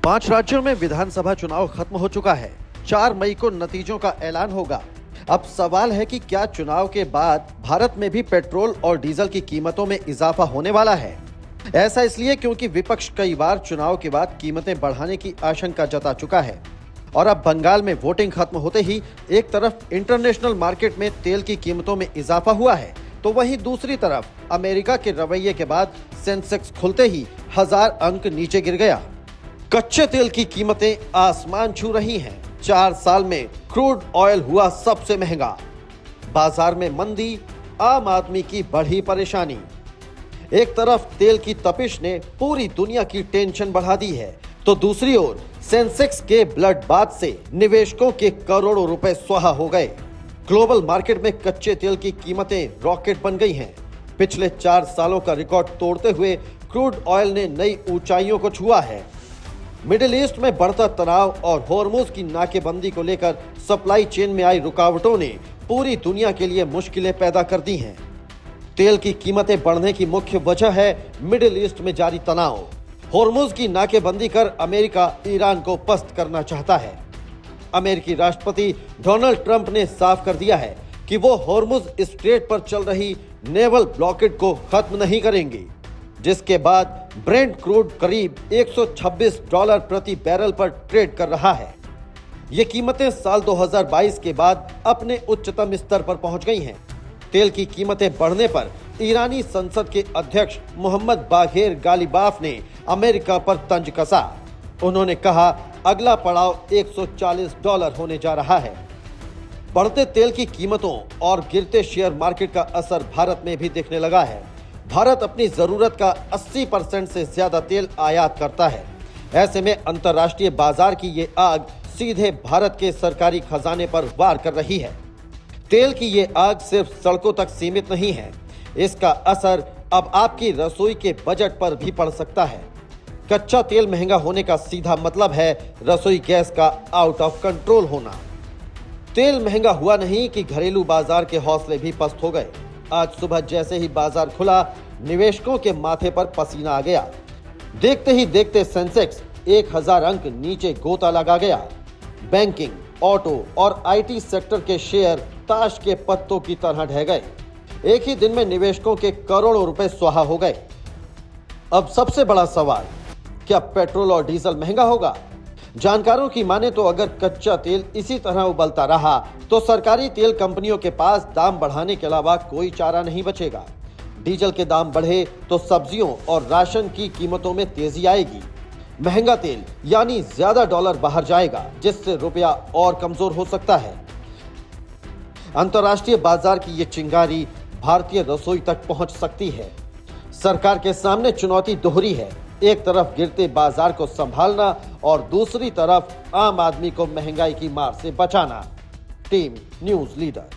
5 राज्यों में विधानसभा चुनाव खत्म हो चुका है। 4 मई को नतीजों का ऐलान होगा। अब सवाल है कि क्या चुनाव के बाद भारत में भी पेट्रोल और डीजल की कीमतों में इजाफा होने वाला है। ऐसा इसलिए क्योंकि विपक्ष कई बार चुनाव के बाद कीमतें बढ़ाने की आशंका जता चुका है और अब बंगाल में वोटिंग खत्म होते ही एक तरफ इंटरनेशनल मार्केट में तेल की कीमतों में इजाफा हुआ है, तो वहीं दूसरी तरफ अमेरिका के रवैये के बाद सेंसेक्स खुलते ही 1000 अंक नीचे गिर गया। कच्चे तेल की कीमतें आसमान छू रही हैं। 4 साल में क्रूड ऑयल हुआ सबसे महंगा। बाजार में मंदी, आम आदमी की बढ़ी परेशानी। एक तरफ तेल की तपिश ने पूरी दुनिया की टेंशन बढ़ा दी है, तो दूसरी ओर सेंसेक्स के ब्लड बाथ से निवेशकों के करोड़ों रुपए स्वाहा हो गए। ग्लोबल मार्केट में कच्चे तेल की कीमतें रॉकेट बन गई हैं। पिछले 4 सालों का रिकॉर्ड तोड़ते हुए क्रूड ऑयल ने नई ऊंचाइयों को छुआ है। मिडिल ईस्ट में बढ़ता तनाव और होर्मुज की नाकेबंदी को लेकर सप्लाई चेन में आई रुकावटों ने पूरी दुनिया के लिए मुश्किलें पैदा कर दी हैं। तेल की कीमतें बढ़ने की मुख्य वजह है मिडिल ईस्ट में जारी तनाव। होर्मुज की नाकेबंदी कर अमेरिका ईरान को पस्त करना चाहता है। अमेरिकी राष्ट्रपति डोनाल्ड ट्रंप ने साफ कर दिया है कि वो होर्मुज स्ट्रेट पर चल रही नेवल ब्लॉकेड को खत्म नहीं करेंगे, जिसके बाद ब्रेंट क्रूड करीब $126 प्रति बैरल पर ट्रेड कर रहा है। ये कीमतें साल 2022 के बाद अपने उच्चतम स्तर पर पहुंच गई हैं। तेल की कीमतें बढ़ने पर ईरानी संसद के अध्यक्ष मोहम्मद बाघेर गालिबाफ ने अमेरिका पर तंज कसा। उन्होंने कहा, अगला पड़ाव $140 होने जा रहा है। बढ़ते तेल की कीमतों और गिरते शेयर मार्केट का असर भारत में भी दिखने लगा है। भारत अपनी जरूरत का 80% से ज्यादा तेल आयात करता है। ऐसे में अंतर्राष्ट्रीय बाजार की ये आग सीधे भारत के सरकारी खजाने पर वार कर रही है। तेल की ये आग सिर्फ सड़कों तक सीमित नहीं है, इसका असर अब आपकी रसोई के बजट पर भी पड़ सकता है। कच्चा तेल महंगा होने का सीधा मतलब है रसोई गैस का आउट ऑफ कंट्रोल होना। तेल महंगा हुआ नहीं कि घरेलू बाजार के हौसले भी पस्त हो गए। आज सुबह जैसे ही बाजार खुला, निवेशकों के माथे पर पसीना आ गया। देखते ही देखते सेंसेक्स 1000 अंक नीचे गोता लगा गया। बैंकिंग, ऑटो और आईटी सेक्टर के शेयर ताश के पत्तों की तरह ढह गए। एक ही दिन में निवेशकों के करोड़ों रुपए स्वाहा हो गए। अब सबसे बड़ा सवाल, क्या पेट्रोल और डीजल महंगा होगा? जानकारों की माने तो अगर कच्चा तेल इसी तरह उबलता रहा तो सरकारी तेल कंपनियों के पास दाम बढ़ाने के अलावा कोई चारा नहीं बचेगा। डीजल के दाम बढ़े तो सब्जियों और राशन की कीमतों में तेजी आएगी। महंगा तेल यानी ज्यादा डॉलर बाहर जाएगा, जिससे रुपया और कमजोर हो सकता है। अंतर्राष्ट्रीय बाजार की ये चिंगारी भारतीय रसोई तक पहुंच सकती है। सरकार के सामने चुनौती दोहरी है, एक तरफ गिरते बाजार को संभालना और दूसरी तरफ आम आदमी को महंगाई की मार से बचाना। Team news leader.